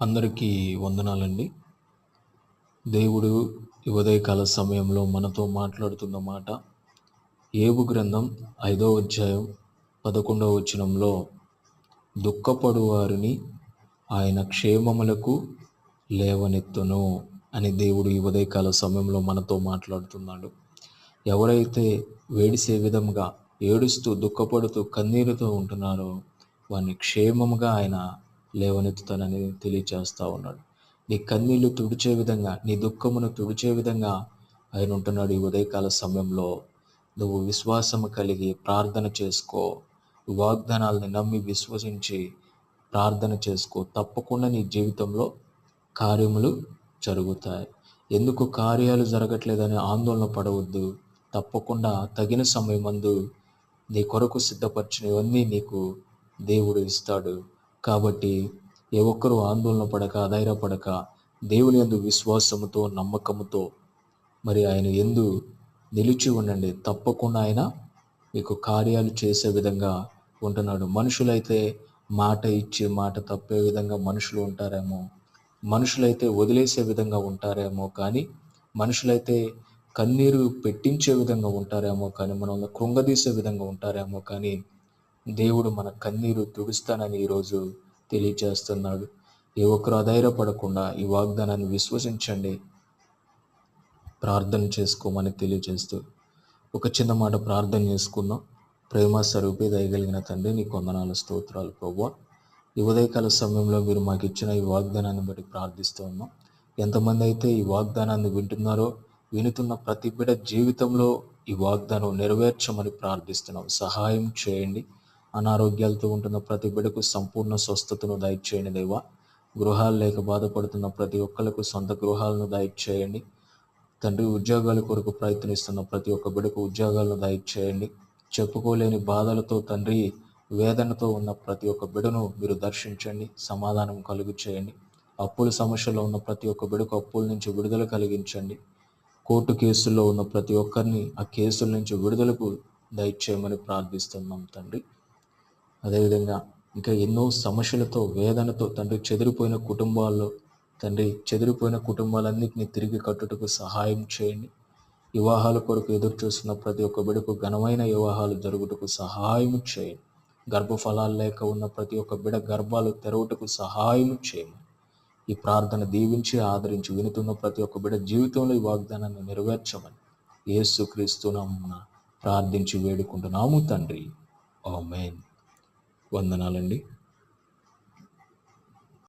అందరికీ వందనాలండి. దేవుడు ఈ ఉదయకాల సమయంలో మనతో మాట్లాడుతున్న మాట యోబు గ్రంథం 5వ అధ్యాయం 11వ వచనంలో, దుఃఖపడు వారిని ఆయన క్షేమములకు లేవనెత్తును అని దేవుడు ఈ ఉదయకాల సమయంలో మనతో మాట్లాడుతున్నాడు. ఎవరైతే వేడిసే విధంగా ఏడుస్తూ దుఃఖపడుతూ కన్నీరుతో ఉంటున్నారో వారిని క్షేమముగా ఆయన లేవనెత్తుతానని తెలియచేస్తూ ఉన్నాడు. నీ కన్నీళ్లు తుడిచే విధంగా, నీ దుఃఖమును తుడిచే విధంగా ఆయన ఉంటున్నాడు. ఈ ఉదయకాల సమయంలో నువ్వు విశ్వాసము కలిగి ప్రార్థన చేసుకో, వాగ్దానాలను నమ్మి విశ్వసించి ప్రార్థన చేసుకో. తప్పకుండా నీ జీవితంలో కార్యములు జరుగుతాయి. ఎందుకు కార్యాలు జరగట్లేదని ఆందోళన పడవద్దు. తప్పకుండా తగిన సమయమందు నీ కొరకు సిద్ధపరిచినవన్నీ నీకు దేవుడు ఇస్తాడు. కాబట్టి ఏ ఒక్కరూ ఆందోళన పడక, అధైర్యపడక, దేవుని యందు విశ్వాసముతో, నమ్మకముతో మరి ఆయన యందు నిలిచి ఉండండి. తప్పకుండా ఆయన మీకు కార్యాలు చేసే విధంగా ఉంటున్నాడు. మనుషులైతే మాట ఇచ్చి మాట తప్పే విధంగా మనుషులు ఉంటారేమో, మనుషులైతే వదిలేసే విధంగా ఉంటారేమో, కానీ మనుషులైతే కన్నీరు పెట్టించే విధంగా ఉంటారేమో, కానీ మనల్ని కృంగదీసే విధంగా ఉంటారేమో, కానీ దేవుడు మన కన్నీరు తుడుస్తానని ఈరోజు తెలియచేస్తున్నాడు. ఏ ఒక్కరు అధైర్యపడకుండా ఈ వాగ్దానాన్ని విశ్వసించండి, ప్రార్థన చేసుకోమని తెలియజేస్తూ ఒక చిన్న మాట ప్రార్థన చేసుకుందాం. ప్రేమ స్వరూపి దయగలిగిన తండ్రి, నీ వందనాలు, స్తోత్రాలు ప్రభువా. ఈ ఉదయకాల సమయంలో మీరు మాకు ఇచ్చిన ఈ వాగ్దానాన్ని బట్టి ప్రార్థిస్తూ ఉన్నాం. ఎంతమంది అయితే ఈ వాగ్దానాన్ని వింటున్నారో, వినుతున్న ప్రతి బిడ్డ జీవితంలో ఈ వాగ్దానం నెరవేర్చమని ప్రార్థిస్తున్నాం. సహాయం చేయండి. అనారోగ్యాలతో ఉంటున్న ప్రతి బిడ్డకు సంపూర్ణ స్వస్థతను దయచేయండి దేవా. గృహాలు లేక బాధపడుతున్న ప్రతి ఒక్కరికి సొంత గృహాలను దయచేయండి తండ్రి. ఉద్యోగాల కొరకు ప్రయత్నిస్తున్న ప్రతి ఒక్క బిడ్డకు ఉద్యోగాలను దయచేయండి. చెప్పుకోలేని బాధలతో తండ్రి, వేదనతో ఉన్న ప్రతి ఒక్క బిడ్డను మీరు దర్శించండి, సమాధానం కలుగు చేయండి. అప్పుల సమస్యలో ఉన్న ప్రతి ఒక్క బిడ్డకు అప్పుల నుంచి విడుదల కలిగించండి. కోర్టు కేసుల్లో ఉన్న ప్రతి ఒక్కరిని ఆ కేసుల నుంచి విడుదలకు దయచేయమని ప్రార్థిస్తున్నాం తండ్రి. అదేవిధంగా ఇంకా ఎన్నో సమస్యలతో, వేదనతో తండ్రి చెదిరిపోయిన కుటుంబాల్లో తండ్రి, చెదిరిపోయిన కుటుంబాలన్నింటినీ తిరిగి కట్టుటకు సహాయం చేయండి. వివాహాల కొరకు ఎదురు చూస్తున్న ప్రతి ఒక్క బిడ్డకు ఘనమైన వివాహాలు జరుగుటకు సహాయం చేయండి. గర్భఫలాలు లేక ఉన్న ప్రతి ఒక్క బిడ్డ గర్భాలు తెరవుటకు సహాయం చేయండి. ఈ ప్రార్థన దీవించి ఆదరించి వినుతున్న ప్రతి ఒక్క బిడ్డ జీవితంలో ఈ వాగ్దానాన్ని నెరవేర్చమని యేసుక్రీస్తు నామమున ప్రార్థించి వేడుకుంటున్నాము తండ్రి. ఆమేన్. వందనాలండి.